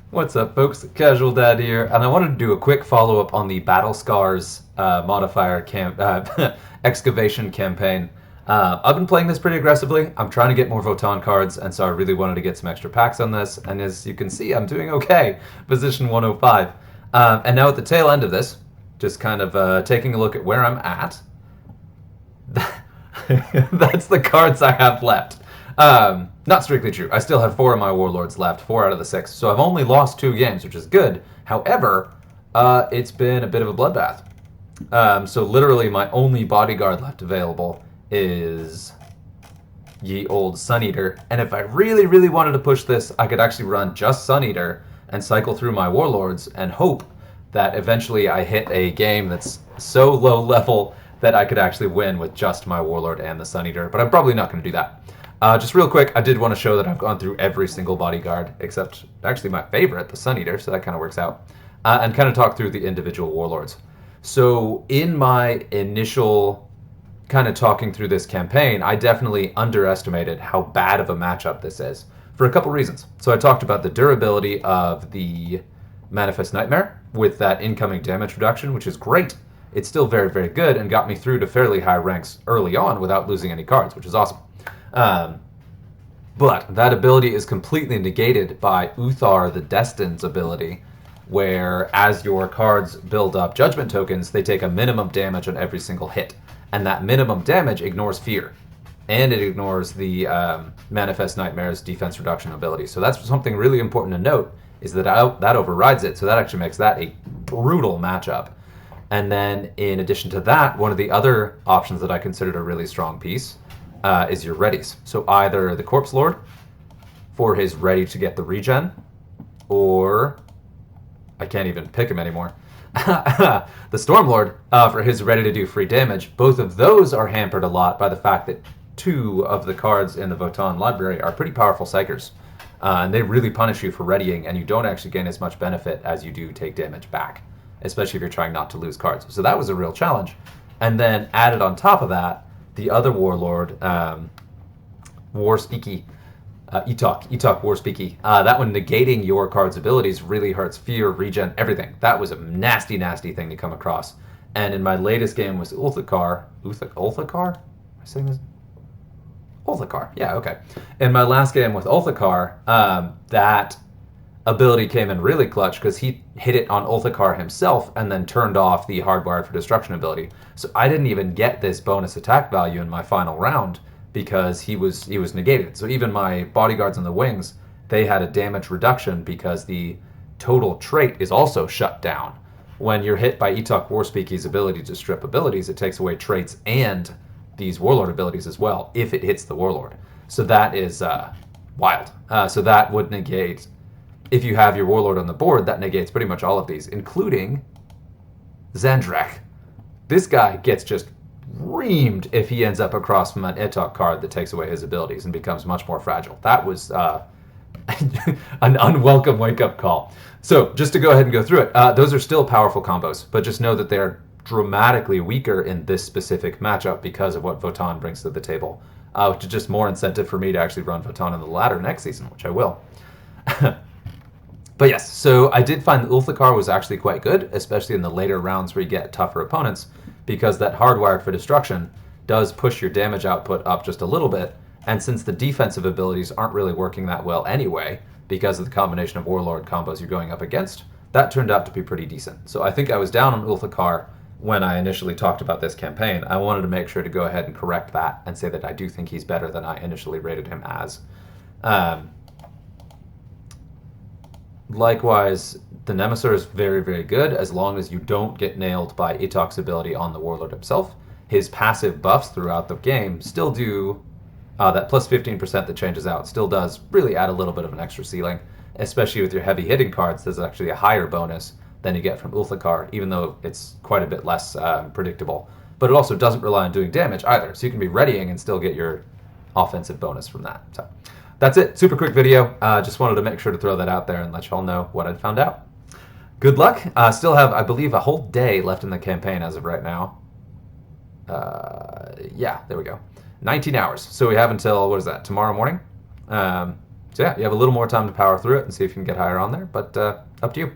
What's up, folks? Casual Dad here, and I wanted to do a quick follow-up on the Battle Scars modifier excavation campaign. I've been playing this pretty aggressively. I'm trying to get more Votann cards, and so I really wanted to get some extra packs on this. And as you can see, I'm doing okay. Position 105. And now at the tail end of this, just kind of taking a look at where I'm at. That's the cards I have left. Not strictly true. I still have 4 of my warlords left, 4 out of the 6. So I've only lost 2 games, which is good. However, it's been a bit of a bloodbath. So literally my only bodyguard left available is ye old Sun Eater. And if I really, really wanted to push this, I could actually run just Sun Eater and cycle through my warlords and hope that eventually I hit a game that's so low level that I could actually win with just my warlord and the Sun Eater. But I'm probably not going to do that. Just real quick, I did want to show that I've gone through every single bodyguard, except actually my favorite, the Sun Eater, so that kind of works out. And kind of talk through the individual warlords. So in my initial kind of talking through this campaign, I definitely underestimated how bad of a matchup this is for a couple reasons. So I talked about the durability of the Manifest Nightmare with that incoming damage reduction, which is great. It's still very, very good and got me through to fairly high ranks early on without losing any cards, which is awesome. But that ability is completely negated by Uthar the Destined's ability, where as your cards build up judgment tokens, they take a minimum damage on every single hit. And that minimum damage ignores fear. And it ignores the Manifest Nightmare's defense reduction ability. So that's something really important to note, is that that overrides it. So that actually makes that a brutal matchup. And then in addition to that, one of the other options that I considered a really strong piece is your readies. So either the Corpse Lord for his ready to get the regen, or I can't even pick him anymore. The Stormlord for his ready to do free damage. Both of those are hampered a lot by the fact that 2 of the cards in the Votann library are pretty powerful psychers. And they really punish you for readying, and you don't actually gain as much benefit as you do take damage back, especially if you're trying not to lose cards. So that was a real challenge. And then added on top of that, the other warlord, War Speaky, Etok War Speaky. That one negating your card's abilities really hurts fear, regen, everything. That was a nasty, nasty thing to come across. And in my latest game was Ulthakar. Ulthakar? Am I saying this? Ulthakar. Yeah, okay. In my last game with Ulthakar, that ability came in really clutch because he hit it on Ulthakar himself and then turned off the Hardwired for Destruction ability. So I didn't even get this bonus attack value in my final round because he was negated. So even my bodyguards on the wings, they had a damage reduction because the total trait is also shut down. When you're hit by Etok Warspeaky's ability to strip abilities, it takes away traits and these warlord abilities as well if it hits the warlord. So that is wild. So that would negate, if you have your warlord on the board, that negates pretty much all of these, including Zandrak. This guy gets just reamed if he ends up across from an Etok card that takes away his abilities and becomes much more fragile. That was an unwelcome wake-up call. So just to go ahead and go through it, those are still powerful combos, but just know that they're dramatically weaker in this specific matchup because of what Votann brings to the table, which is just more incentive for me to actually run Votann in the ladder next season, which I will. But yes, so I did find that Ulthakar was actually quite good, especially in the later rounds where you get tougher opponents, because that Hardwired for Destruction does push your damage output up just a little bit, and since the defensive abilities aren't really working that well anyway, because of the combination of Warlord combos you're going up against, that turned out to be pretty decent. So I think I was down on Ulthakar when I initially talked about this campaign. I wanted to make sure to go ahead and correct that and say that I do think he's better than I initially rated him as. Likewise, the Nemesis is very, very good as long as you don't get nailed by Etok's ability on the Warlord himself. His passive buffs throughout the game still do, that plus 15% that changes out, still does really add a little bit of an extra ceiling, especially with your heavy hitting cards. There's actually a higher bonus than you get from Ulthakar, even though it's quite a bit less predictable. But it also doesn't rely on doing damage either, so you can be readying and still get your offensive bonus from that. So that's it. Super quick video. Just wanted to make sure to throw that out there and let y'all know what I'd found out. Good luck. Still have, I believe, a whole day left in the campaign as of right now. Yeah, there we go. 19 hours. So we have until, what is that, tomorrow morning? So yeah, you have a little more time to power through it and see if you can get higher on there, but up to you.